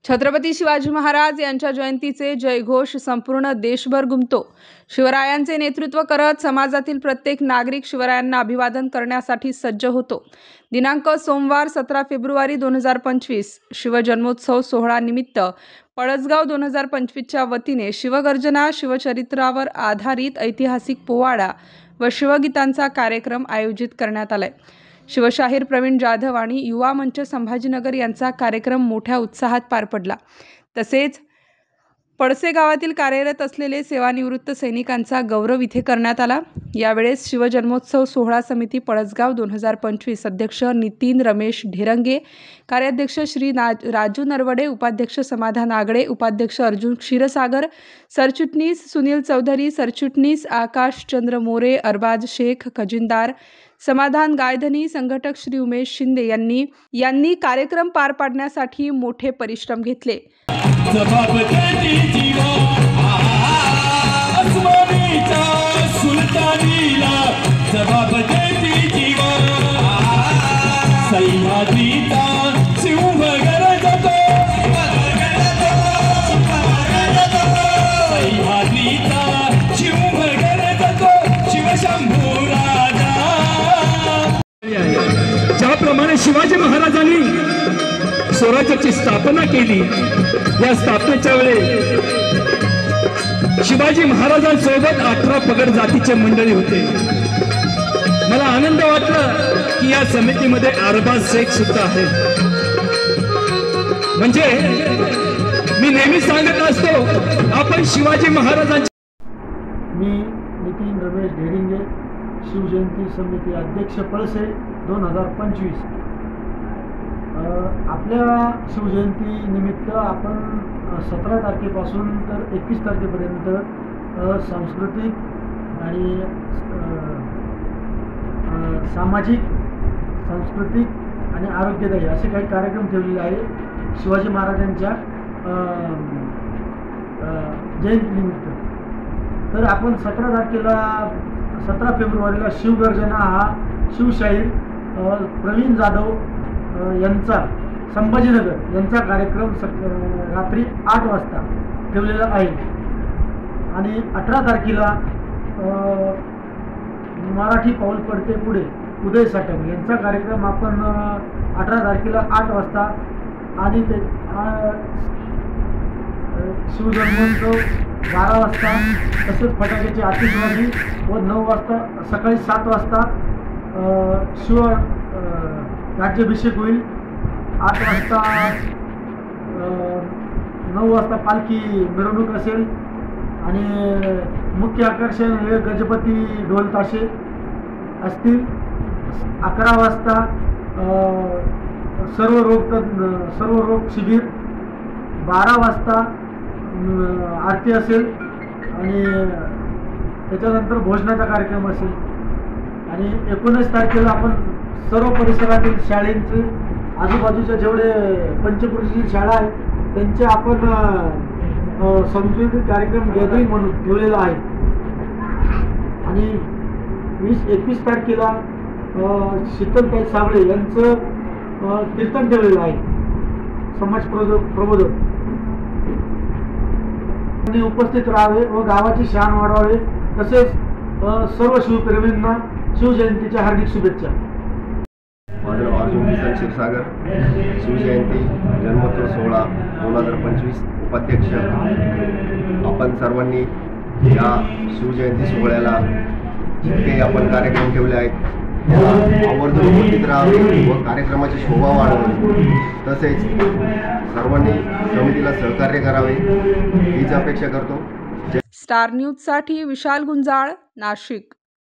छत्रपती शिवाजी महाराज यांच्या जयंतीचे जयघोष संपूर्ण देशभर घुमतो। शिवरायांचे नेतृत्व करत समाजातील प्रत्येक नागरिक शिवरायांना अभिवादन करण्यासाठी सज्ज होतो। दिनांक सोमवार 17 फेब्रुवारी 2025 शिवजन्मोत्सव सोहळा निमित्त पळसगाव 2025 च्या वतीने शिवगर्जना शिवचरित्रावर आधारित ऐतिहासिक पोवाडा व शिवगीतांचा कार्यक्रम आयोजित करण्यात आलाय। शिवशाहीर प्रवीण जाधव आणि युवा मंच संभाजीनगर यांचा कार्यक्रम मोठ्या उत्साहात पार पडला। तसेच पळसे गावातील कार्यरत असलेले सेवानिवृत्त सैनिकांचा गौरव इथे करण्यात आला। यावेळेस शिवजन्मोत्सव सोहळा समिती पळसगाव 2025 अध्यक्ष नितीन रमेश ढेरंगे, कार्याध्यक्ष श्री राजू नरवडे, उपाध्यक्ष समाधान आगडे, उपाध्यक्ष अर्जुन क्षीरसागर, सरचिटणीस सुनील चौधरी, सरचिटणीस आकाश चंद्र मोरे, अरबाज शेख, खजिनदार समाधान गायधनी, संघटक श्री उमेश शिंदे यांनी कार्यक्रम पार पाडण्यासाठी मोठे परिश्रम घेतले। ज्याप्रमाणे शिवाजी महाराजांनी स्वराज्याची स्थापना केली, या स्थापनेच्या वेळी शिवाजी महाराजांसोबत 18 पगड जातीचे मंडळी होते। मला आनंद वाटला की या समितीमध्ये अरबाज शेख सुद्धा आहे। म्हणजे मी नेहमी सांगत असतो, आपण शिवाजी महाराजांचे। मी नितीन रमेश ढेरिंगे, शिवजयंती समिती अध्यक्ष पळसे 2025। आपल्या शिवजयंती निमित्त आपण 17 तारखेपासून तर 21 तारखेपर्यंत सांस्कृतिक आणि सामाजिक, सांस्कृतिक आणि आरोग्यदायी असे काही कार्यक्रम ठेवलेले आहे शिवाजी महाराजांच्या जयंतीनिमित्त। तर आपण 17 फेब्रुवारीला शिवगर्जना हा शिवशाहीर प्रवीण जाधव यांचा संभाजीनगर यांचा कार्यक्रम रात्री 8 वाजता ठेवलेला आहे। आणि 18 तारखेला मराठी पाऊल पडते पुढे उदय साटम यांचा कार्यक्रम आपण 18 तारखेला 8 वाजता आणि ते शिवजन्मोत्सव 12 वाजता, तसेच फटाक्याची आतिषबाजी व 9 वाजता, सकाळी 7 वाजता शिव राज्याभिषेक होईल। 8 वाजता 9 वाजता पालखी मिरवणूक असेल आणि मुख्य आकर्षण हे गजपती ढोल ताशे असतील। 11 वाजता सर्व रोग शिबिर, 12 वाजता आरती असेल आणि त्याच्यानंतर भोजनाचा कार्यक्रम असेल। आणि 19 तारखेला आपण सर्व परिसरातील शाळेंचे, आजूबाजूच्या जेवढे पंचक्रोशीची शाळा आहे त्यांचे आपण सांस्कृतिक कार्यक्रम गॅदरिंग म्हणून ठेवलेला आहे। आणि 21 तारखेला शीतलताई साबळे यांचं कीर्तन ठेवलेलं आहे, समाज प्रबोधक। उपस्थित राहावे व गावाची शान वाढवावे। तसेच सर्व शिवप्रेमींना शिवजयंतीच्या हार्दिक शुभेच्छा। माझं नाव अर्जुन क्षीरसागर, शिवजयंती जन्मोत्सव सोहळा 2025 उपाध्यक्ष। आपण सर्वांनी या शिवजयंती सोहळ्याला जितके आपण कार्यक्रम ठेवले आहेत त्याला आवर्जून उपस्थित राहावे व कार्यक्रमाची शोभा वाढवावी। तसेच सर्वांनी समितीला सहकार्य करावे हीच अपेक्षा करतो। स्टार न्यूज साठी विशाल गुंजाळ, नाशिक।